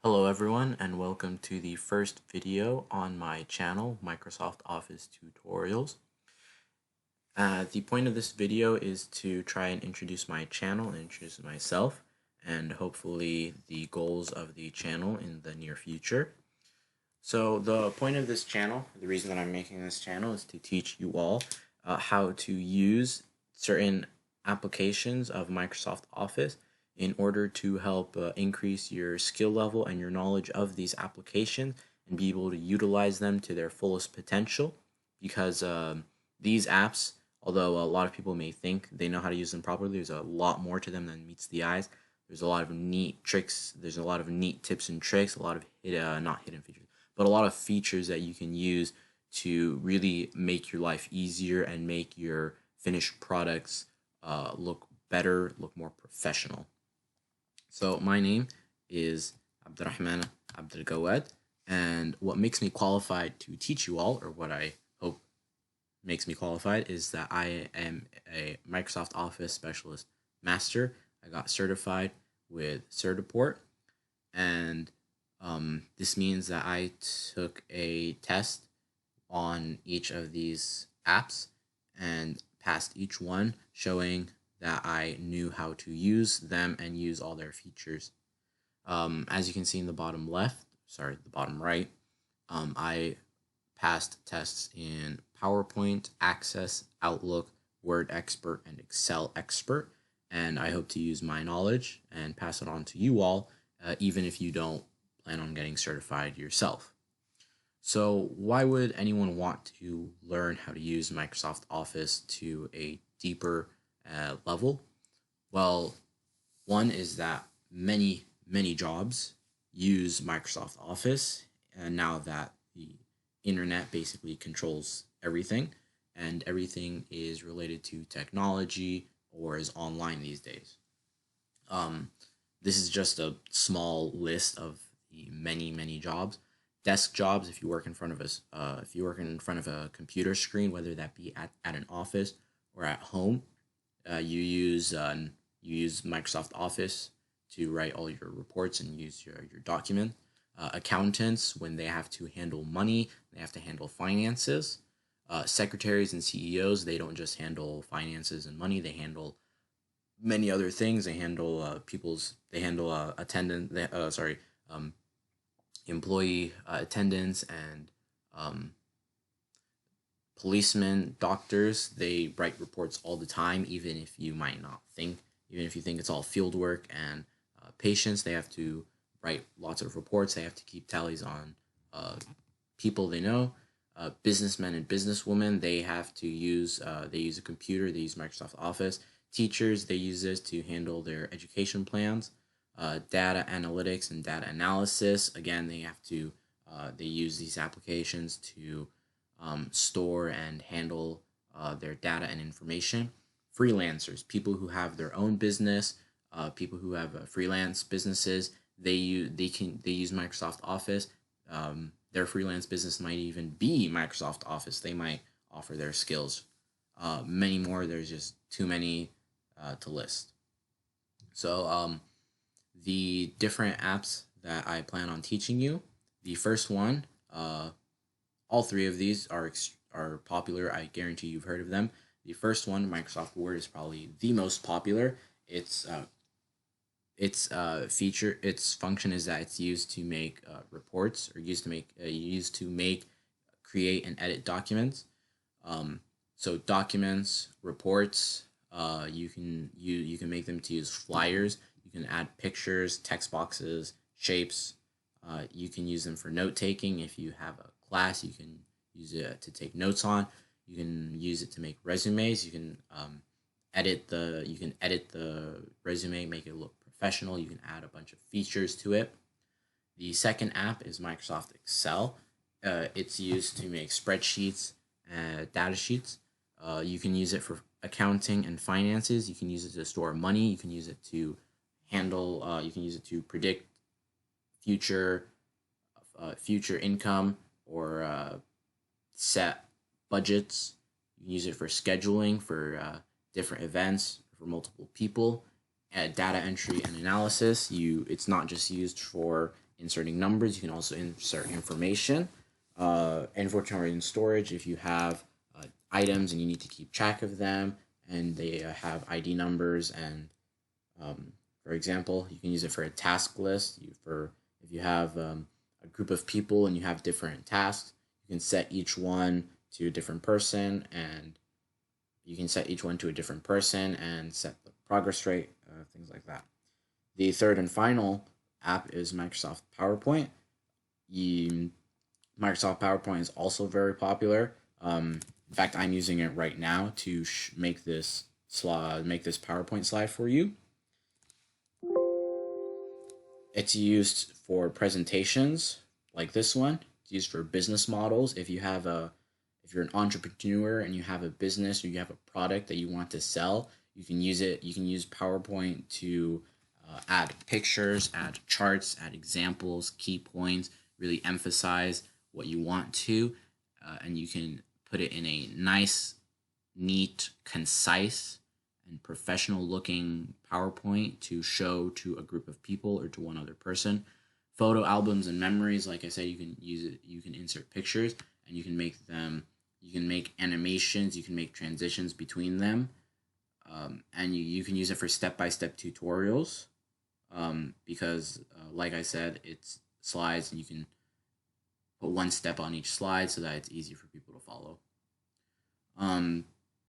Hello everyone and welcome to the first video on my channel, Microsoft Office Tutorials. The point of this video is to try and introduce my channel and introduce myself and hopefully the goals of the channel in the near future. So the point of this channel, the reason that I'm making this channel is to teach you all how to use certain applications of Microsoft Office in order to help increase your skill level and your knowledge of these applications and be able to utilize them to their fullest potential, because these apps, although a lot of people may think they know how to use them properly, there's a lot more to them than meets the eyes. There's a lot of neat tricks, there's a lot of neat tips and tricks, a lot of not hidden features, but a lot of features that you can use to really make your life easier and make your finished products look better, look more professional. So my name is Abdurrahman Abdelgawad, and what makes me qualified to teach you all, or what I hope makes me qualified, is that I am a Microsoft Office Specialist Master. I got certified with Certiport, and this means that I took a test on each of these apps and passed each one, showing that I knew how to use them and use all their features. As you can see in the bottom left, sorry, the bottom right, I passed tests in PowerPoint, Access, Outlook, Word Expert, and Excel Expert, and I hope to use my knowledge and pass it on to you all, even if you don't plan on getting certified yourself. So why would anyone want to learn how to use Microsoft Office to a deeper level? Well, one is that many jobs use Microsoft Office, and now that the internet basically controls everything, and everything is related to technology or is online these days. This is just a small list of the many jobs. Desk jobs, if you work in front of a computer screen, whether that be at an office or at home, you use Microsoft Office to write all your reports and use your document. Accountants, when they have to handle money, they have to handle finances. Secretaries and CEOs, they don't just handle finances and money, they handle many other things. They handle employee attendance, and policemen, doctors. They write reports all the time, even if you might not think, even if you think it's all field work. And patients, they have to write lots of reports. They have to keep tallies on people they know. Businessmen and businesswomen, they have to use they use a computer. They use Microsoft Office. Teachers, they use this to handle their education plans. Data analytics and data analysis, again, they use these applications to store and handle their data and information. Freelancers, people who have their own business, people who have freelance businesses, they use Microsoft Office. Their freelance business might even be Microsoft Office. They might offer their skills. Many more. There's just too many to list. So the different apps that I plan on teaching you. The first one, all three of these are popular. I guarantee you've heard of them. The first one, Microsoft Word, is probably the most popular. Its function is that it's used to make reports, or create and edit documents. So documents, reports, you can make them to use flyers. You can add pictures, text boxes, shapes. You can use them for note taking. If you have a class, you can use it to take notes on. You can use it to make resumes. You can edit the resume, make it look professional. You can add a bunch of features to it. The second app is Microsoft Excel. It's used to make spreadsheets, data sheets. You can use it for accounting and finances. You can use it to store money. You can use it to handle. You can use it to predict future income, or set budgets. You can use it for scheduling for different events for multiple people. Data entry and analysis. It's not just used for inserting numbers. You can also insert information. Inventory and storage, if you have items and you need to keep track of them, and they have ID numbers, and for example, you can use it for a task list. If you have a group of people and you have different tasks, you can set each one to a different person, and set the progress rate, things like that. The third and final app is Microsoft PowerPoint. Microsoft PowerPoint is also very popular. In fact, I'm using it right now to make this PowerPoint slide for you. It's used for presentations like this one. It's used for business models. If you're an entrepreneur and you have a business or you have a product that you want to sell, you can use it. You can use PowerPoint to add pictures, add charts, add examples, key points, really emphasize what you want to, and you can put it in a nice, neat, concise, and professional looking PowerPoint to show to a group of people or to one other person. Photo albums and memories, like I said, you can use it. You can insert pictures, and you can make animations, you can make transitions between them, and you can use it for step-by-step tutorials, because like I said, it's slides, and you can put one step on each slide so that it's easy for people to follow.